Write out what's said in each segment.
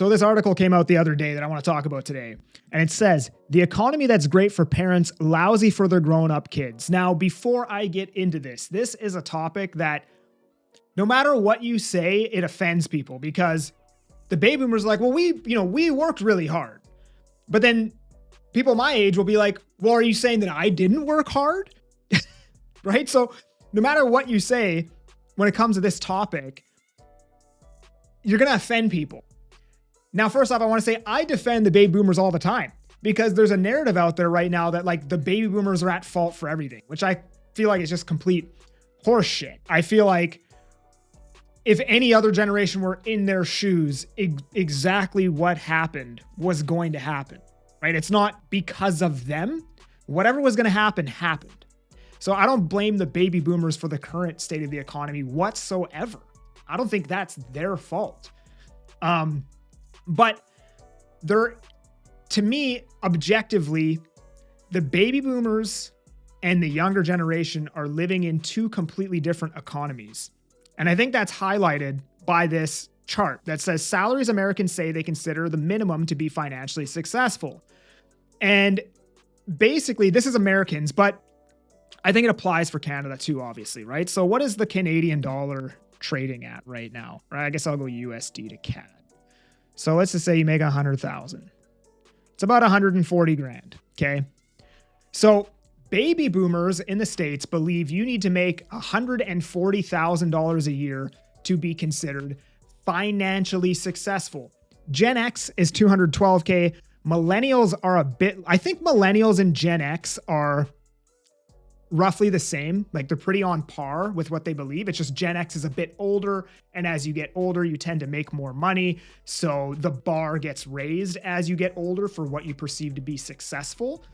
So this article came out the other day that I want to talk about today. And it says, the economy that's great for parents, lousy for their grown-up kids. Now, before I get into this is a topic that no matter what you say, it offends people because the baby boomers are like, well, we worked really hard. But then people my age will be like, well, are you saying that I didn't work hard? Right? So no matter what you say, when it comes to this topic, you're going to offend people. Now, first off, I want to say I defend the baby boomers all the time because there's a narrative out there right now that like the baby boomers are at fault for everything, which I feel like is just complete horse shit. I feel like if any other generation were in their shoes, exactly what happened was going to happen, right? It's not because of them. Whatever was going to happen, happened. So I don't blame the baby boomers for the current state of the economy whatsoever. I don't think that's their fault. But to me, objectively, the baby boomers and the younger generation are living in two completely different economies. And I think that's highlighted by this chart that says salaries Americans say they consider the minimum to be financially successful. And basically, this is Americans, but I think it applies for Canada too, obviously, right? So what is the Canadian dollar trading at right now? Right? I guess I'll go USD to CAD. So let's just say you make 100,000. It's about 140 grand. Okay. So baby boomers in the States believe you need to make $140,000 a year to be considered financially successful. Gen X is 212K. Millennials are I think millennials and Gen X are roughly the same. Like they're pretty on par with what they believe. It's just Gen X is a bit older. And as you get older, you tend to make more money. So the bar gets raised as you get older for what you perceive to be successful.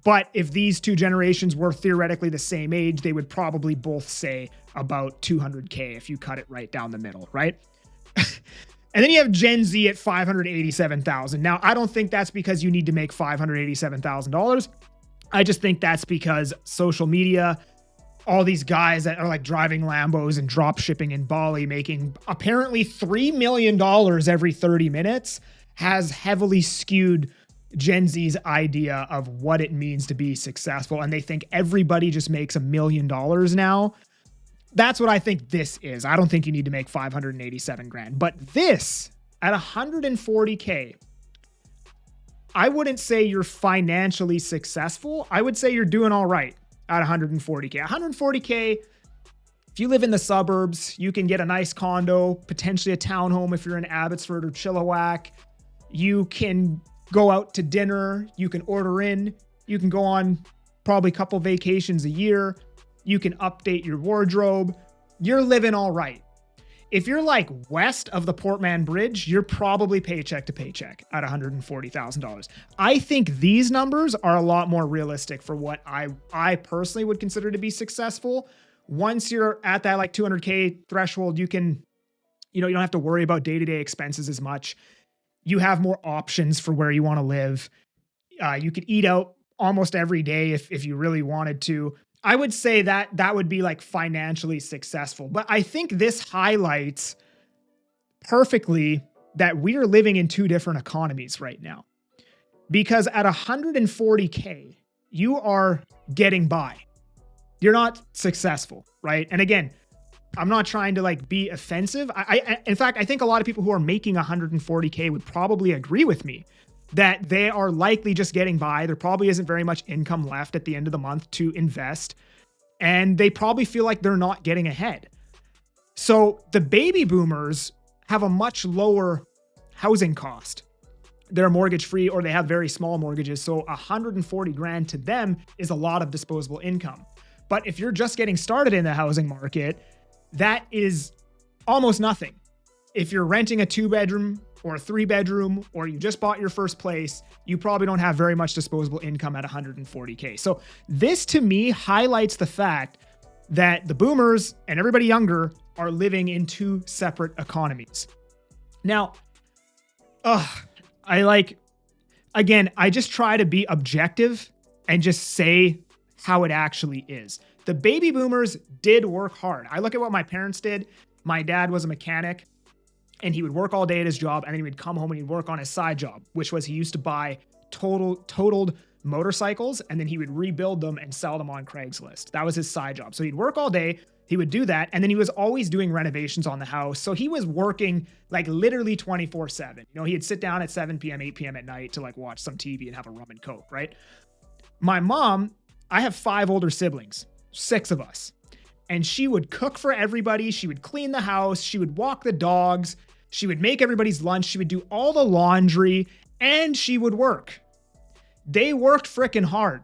But if these two generations were theoretically the same age, they would probably both say about 200K if you cut it right down the middle, right? And then you have Gen Z at 587,000. Now, I don't think that's because you need to make $587,000. I just think that's because social media, all these guys that are like driving Lambos and drop shipping in Bali, making apparently $3 million every 30 minutes, has heavily skewed Gen Z's idea of what it means to be successful. And they think everybody just makes $1 million now. That's what I think this is. I don't think you need to make 587 grand. But this at 140K, I wouldn't say you're financially successful. I would say you're doing all right at 140K. 140K, if you live in the suburbs, you can get a nice condo, potentially a townhome if you're in Abbotsford or Chilliwack. You can go out to dinner. You can order in. You can go on probably a couple vacations a year. You can update your wardrobe. You're living all right. If you're like west of the Portman Bridge, you're probably paycheck to paycheck at $140,000. I think these numbers are a lot more realistic for what I personally would consider to be successful. Once you're at that like 200K threshold, you don't have to worry about day-to-day expenses as much. You have more options for where you want to live. You could eat out almost every day if you really wanted to. I would say that would be like financially successful. But I think this highlights perfectly that we are living in two different economies right now. Because at 140K, you are getting by. You're not successful, right? And again, I'm not trying to like be offensive. In fact, I think a lot of people who are making 140K would probably agree with me that they are likely just getting by. There probably isn't very much income left at the end of the month to invest. And they probably feel like they're not getting ahead. So the baby boomers have a much lower housing cost. They're mortgage free or they have very small mortgages. So 140 grand to them is a lot of disposable income. But if you're just getting started in the housing market, that is almost nothing. If you're renting a 2-bedroom or a 3-bedroom, or you just bought your first place, you probably don't have very much disposable income at 140K. So this to me highlights the fact that the boomers and everybody younger are living in two separate economies. Now, I just try to be objective and just say how it actually is. The baby boomers did work hard. I look at what my parents did. My dad was a mechanic. and he would work all day at his job, and then he would come home and he'd work on his side job, which was he used to buy totaled motorcycles, and then he would rebuild them and sell them on Craigslist. That was his side job. So he'd work all day, he would do that, and then he was always doing renovations on the house. So he was working like literally 24/7. You know, he'd sit down at 7 p.m., 8 p.m. at night to like watch some TV and have a rum and coke, right? My mom, I have 5 older siblings, 6 of us. And she would cook for everybody. She would clean the house. She would walk the dogs. She would make everybody's lunch. She would do all the laundry, and she would work. They worked freaking hard,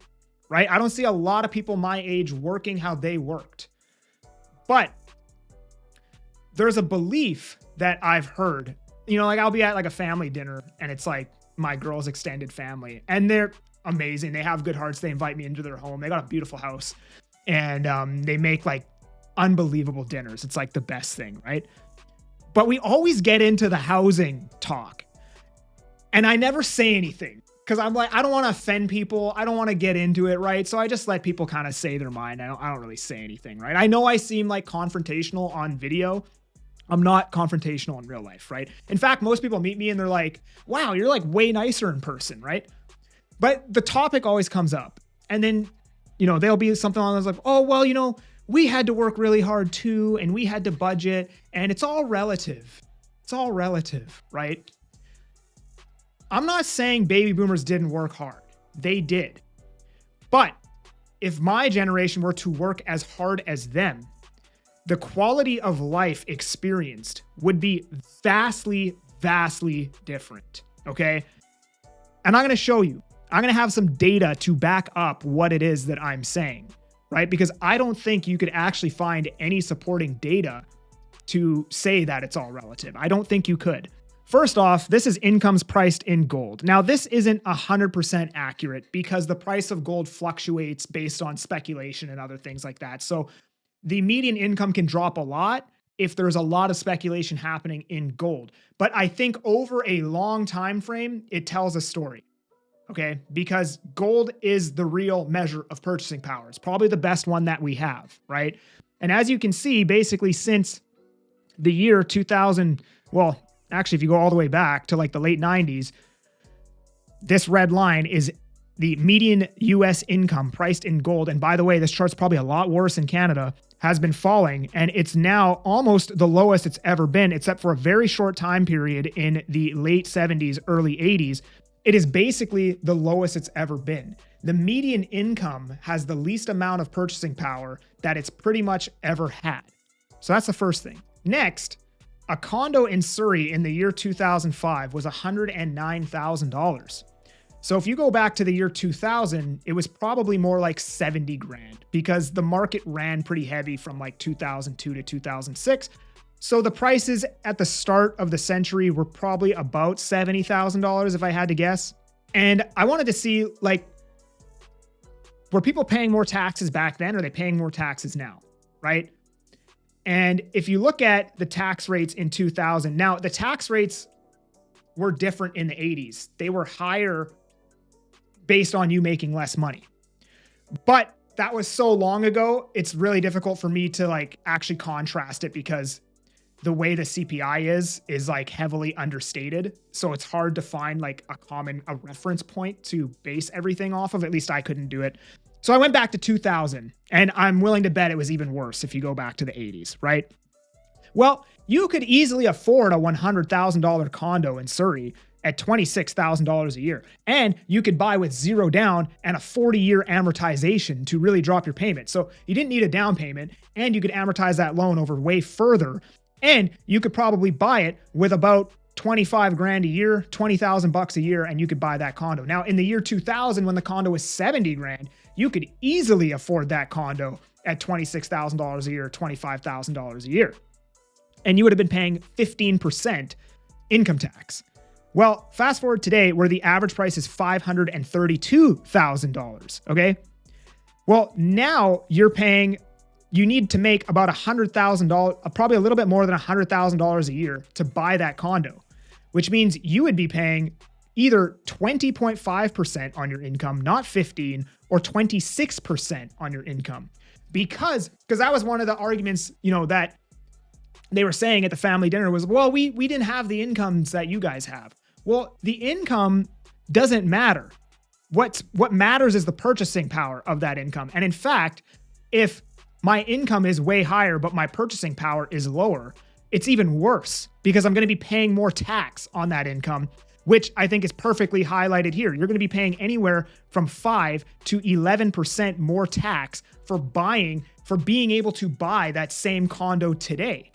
right? I don't see a lot of people my age working how they worked. But there's a belief that I've heard, you know, like I'll be at like a family dinner and it's like my girl's extended family and they're amazing. They have good hearts. They invite me into their home. They got a beautiful house and they make like unbelievable dinners. It's like the best thing, right? But we always get into the housing talk and I never say anything because I'm like, I don't want to offend people. I don't want to get into it, right? So I just let people kind of say their mind. I don't really say anything, right? I know I seem like confrontational on video. I'm not confrontational in real life, right? In fact, most people meet me and they're like, wow, you're like way nicer in person, right? But the topic always comes up. And then, you know, there'll be something on that's like, oh, well, you know, we had to work really hard too, and we had to budget, and it's all relative. It's all relative, right? I'm not saying baby boomers didn't work hard. They did. But if my generation were to work as hard as them, the quality of life experienced would be vastly, vastly different, okay? And I'm going to show you. I'm going to have some data to back up what it is that I'm saying, right? Because I don't think you could actually find any supporting data to say that it's all relative. I don't think you could. First off, this is incomes priced in gold. Now, this isn't 100% accurate because the price of gold fluctuates based on speculation and other things like that. So the median income can drop a lot if there's a lot of speculation happening in gold. But I think over a long time frame, it tells a story, okay? Because gold is the real measure of purchasing power. It's probably the best one that we have, right? And as you can see, basically since the year 2000, well, actually, if you go all the way back to like the late 90s, this red line is the median US income priced in gold. And by the way, this chart's probably a lot worse in Canada, has been falling. And it's now almost the lowest it's ever been, except for a very short time period in the late 70s, early 80s. It is basically the lowest it's ever been. The median income has the least amount of purchasing power that it's pretty much ever had. So that's the first thing. Next, a condo in Surrey in the year 2005 was $109,000. So if you go back to the year 2000, it was probably more like 70 grand because the market ran pretty heavy from like 2002 to 2006. So the prices at the start of the century were probably about $70,000 if I had to guess. And I wanted to see, like, were people paying more taxes back then or are they paying more taxes now, right? And if you look at the tax rates in 2000, now the tax rates were different in the 80s. They were higher based on you making less money. But that was so long ago, it's really difficult for me to like actually contrast it because the way the CPI is like heavily understated. So it's hard to find like a reference point to base everything off of. At least I couldn't do it. So I went back to 2000 and I'm willing to bet it was even worse if you go back to the 80s, right? Well, you could easily afford a $100,000 condo in Surrey at $26,000 a year. And you could buy with zero down and a 40-year amortization to really drop your payment. So you didn't need a down payment and you could amortize that loan over way further. And you could probably buy it with about 25 grand a year, 20,000 bucks a year, and you could buy that condo. Now, in the year 2000, when the condo was 70 grand, you could easily afford that condo at $26,000 a year, $25,000 a year. And you would have been paying 15% income tax. Well, fast forward today where the average price is $532,000, okay? Well, now you need to make about $100,000, probably a little bit more than $100,000 a year to buy that condo, which means you would be paying either 20.5% on your income, not 15, or 26% on your income. Because that was one of the arguments, you know, that they were saying at the family dinner was, well, we didn't have the incomes that you guys have. Well, the income doesn't matter. What matters is the purchasing power of that income. And in fact, if my income is way higher, but my purchasing power is lower, it's even worse because I'm going to be paying more tax on that income, which I think is perfectly highlighted here. You're going to be paying anywhere from 5 to 11% more tax for being able to buy that same condo today.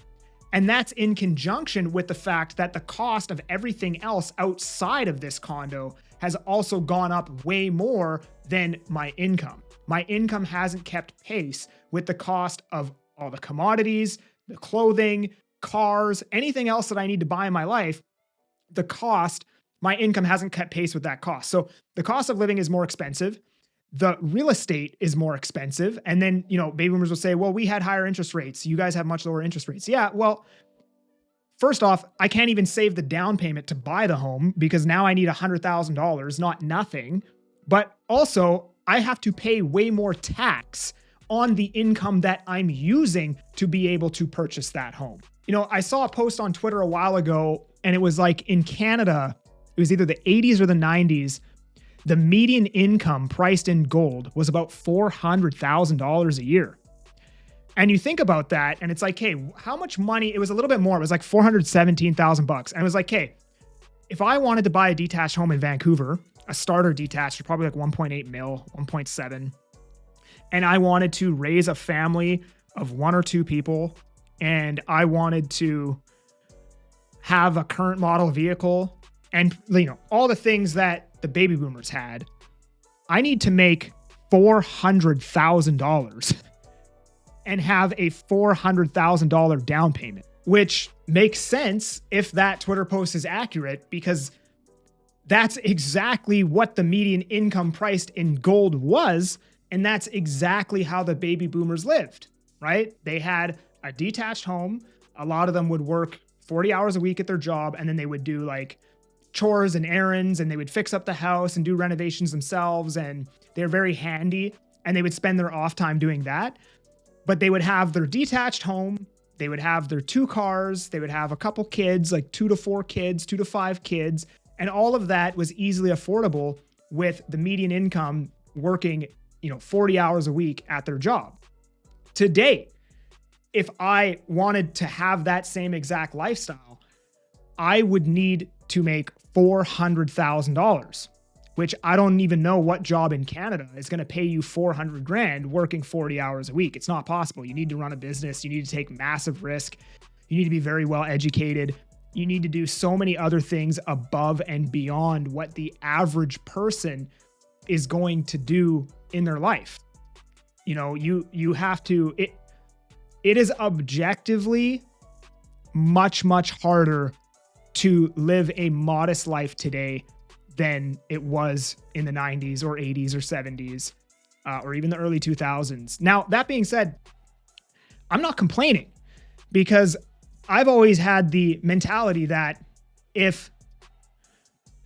And that's in conjunction with the fact that the cost of everything else outside of this condo has also gone up way more than my income. My income hasn't kept pace with the cost of all the commodities, the clothing, cars, anything else that I need to buy in my life. My income hasn't kept pace with that cost. So the cost of living is more expensive. The real estate is more expensive. And then, baby boomers will say, well, we had higher interest rates. You guys have much lower interest rates. Yeah, well, first off, I can't even save the down payment to buy the home because now I need $100,000, not nothing. But also, I have to pay way more tax on the income that I'm using to be able to purchase that home. I saw a post on Twitter a while ago, and it was like in Canada, it was either the 80s or the 90s, the median income priced in gold was about $400,000 a year. And you think about that, and it's like, hey, how much money? It was a little bit more. It was like $417,000. And it was like, hey, if I wanted to buy a detached home in Vancouver, a starter detached, probably like 1.8 mil, 1.7, and I wanted to raise a family of 1 or 2 people, and I wanted to have a current model vehicle, and all the things that the baby boomers had, I need to make $400,000 and have a $400,000 down payment, which makes sense if that Twitter post is accurate, because that's exactly what the median income priced in gold was. And that's exactly how the baby boomers lived, right? They had a detached home. A lot of them would work 40 hours a week at their job, and then they would do like chores and errands, and they would fix up the house and do renovations themselves. And they're very handy, and they would spend their off time doing that. But they would have their detached home. They would have their 2 cars. They would have a couple kids, like 2 to 4 kids, 2 to 5 kids. And all of that was easily affordable with the median income working, 40 hours a week at their job. Today, if I wanted to have that same exact lifestyle, I would need to make $400,000, which I don't even know what job in Canada is going to pay you $400,000 working 40 hours a week. It's not possible. You need to run a business. You need to take massive risk. You need to be very well educated. You need to do so many other things above and beyond what the average person is going to do in their life. You have to, it is objectively much, much harder to live a modest life today than it was in the 90s or 80s or 70s, or even the early 2000s. Now, that being said, I'm not complaining, because I've always had the mentality that if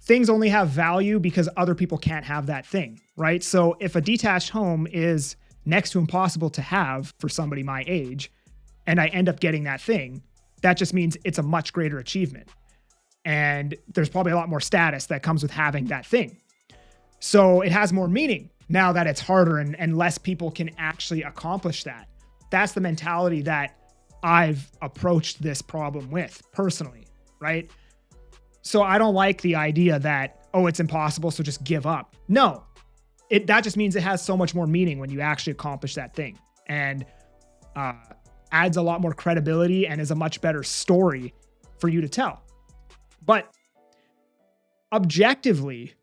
things only have value because other people can't have that thing, right? So if a detached home is next to impossible to have for somebody my age, and I end up getting that thing, that just means it's a much greater achievement. And there's probably a lot more status that comes with having that thing. So it has more meaning now that it's harder and less people can actually accomplish that. That's the mentality that I've approached this problem with personally, right? So I don't like the idea that, oh, it's impossible, so just give up. No, that just means it has so much more meaning when you actually accomplish that thing, and adds a lot more credibility and is a much better story for you to tell. But objectively,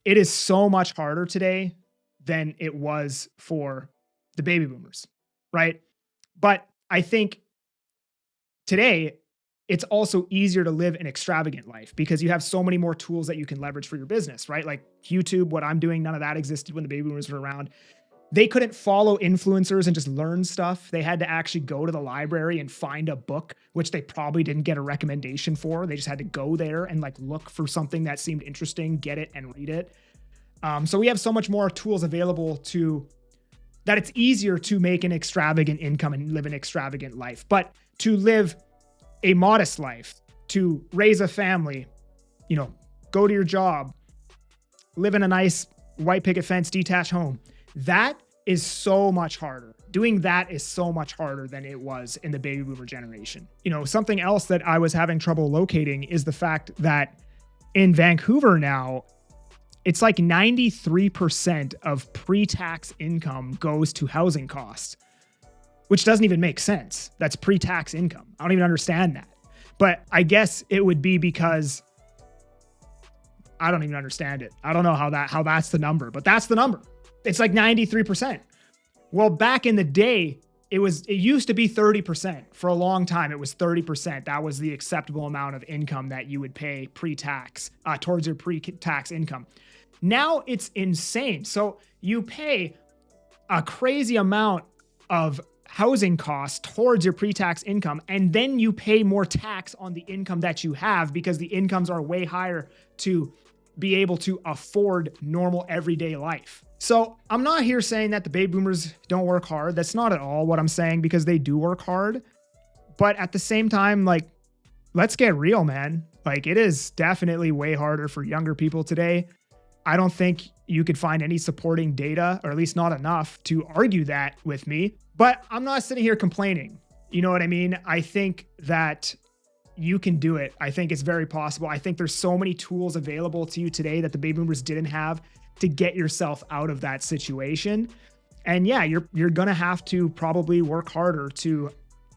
it is so much harder today than it was for the baby boomers, right? But I think today, it's also easier to live an extravagant life because you have so many more tools that you can leverage for your business, right? Like YouTube, what I'm doing, none of that existed when the baby boomers were around. They couldn't follow influencers and just learn stuff. They had to actually go to the library and find a book, which they probably didn't get a recommendation for. They just had to go there and like look for something that seemed interesting, get it and read it. So we have so much more tools available that it's easier to make an extravagant income and live an extravagant life. But to live a modest life, to raise a family, go to your job, live in a nice white picket fence, detached home. That is so much harder. Doing that is so much harder than it was in the baby boomer generation. Something else that I was having trouble locating is the fact that in Vancouver now, it's like 93% of pre-tax income goes to housing costs, which doesn't even make sense. That's pre-tax income. I don't even understand that. But I guess it would be because I don't even understand it. I don't know how that's the number, but that's the number. It's like 93%. Well, back in the day, it used to be 30%. For a long time, it was 30%. That was the acceptable amount of income that you would pay pre-tax towards your pre-tax income. Now it's insane. So you pay a crazy amount of housing costs towards your pre-tax income, and then you pay more tax on the income that you have because the incomes are way higher to be able to afford normal everyday life. So I'm not here saying that the baby boomers don't work hard. That's not at all what I'm saying, because they do work hard. But at the same time, let's get real, man. It is definitely way harder for younger people today. I don't think you could find any supporting data, or at least not enough, to argue that with me. But I'm not sitting here complaining. You know what I mean? I think that you can do it. I think it's very possible. I think there's so many tools available to you today that the baby boomers didn't have to get yourself out of that situation. And yeah, you're going to have to probably work harder to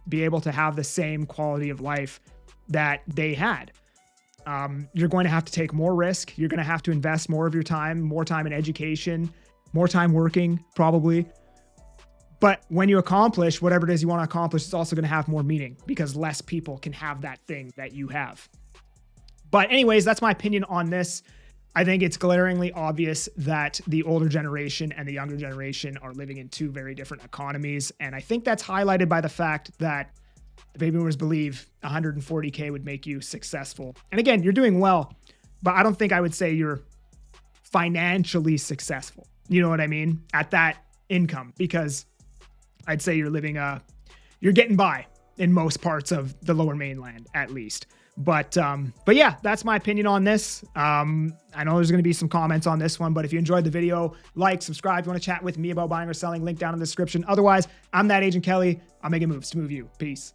be able to have the same quality of life that they had. You're going to have to take more risk. You're going to have to invest more of your time, more time in education, more time working, probably. But when you accomplish whatever it is you want to accomplish, it's also going to have more meaning because less people can have that thing that you have. But anyways, that's my opinion on this. I think it's glaringly obvious that the older generation and the younger generation are living in two very different economies. And I think that's highlighted by the fact that the baby boomers believe 140K would make you successful. And again, you're doing well, but I don't think I would say you're financially successful. You know what I mean? At that income, because I'd say you're getting by in most parts of the lower mainland, at least. But yeah, that's my opinion on this. I know there's going to be some comments on this one, but if you enjoyed the video, subscribe. If you want to chat with me about buying or selling, link down in the description. Otherwise, I'm that Agent Kelly. I'm making moves to move you. Peace.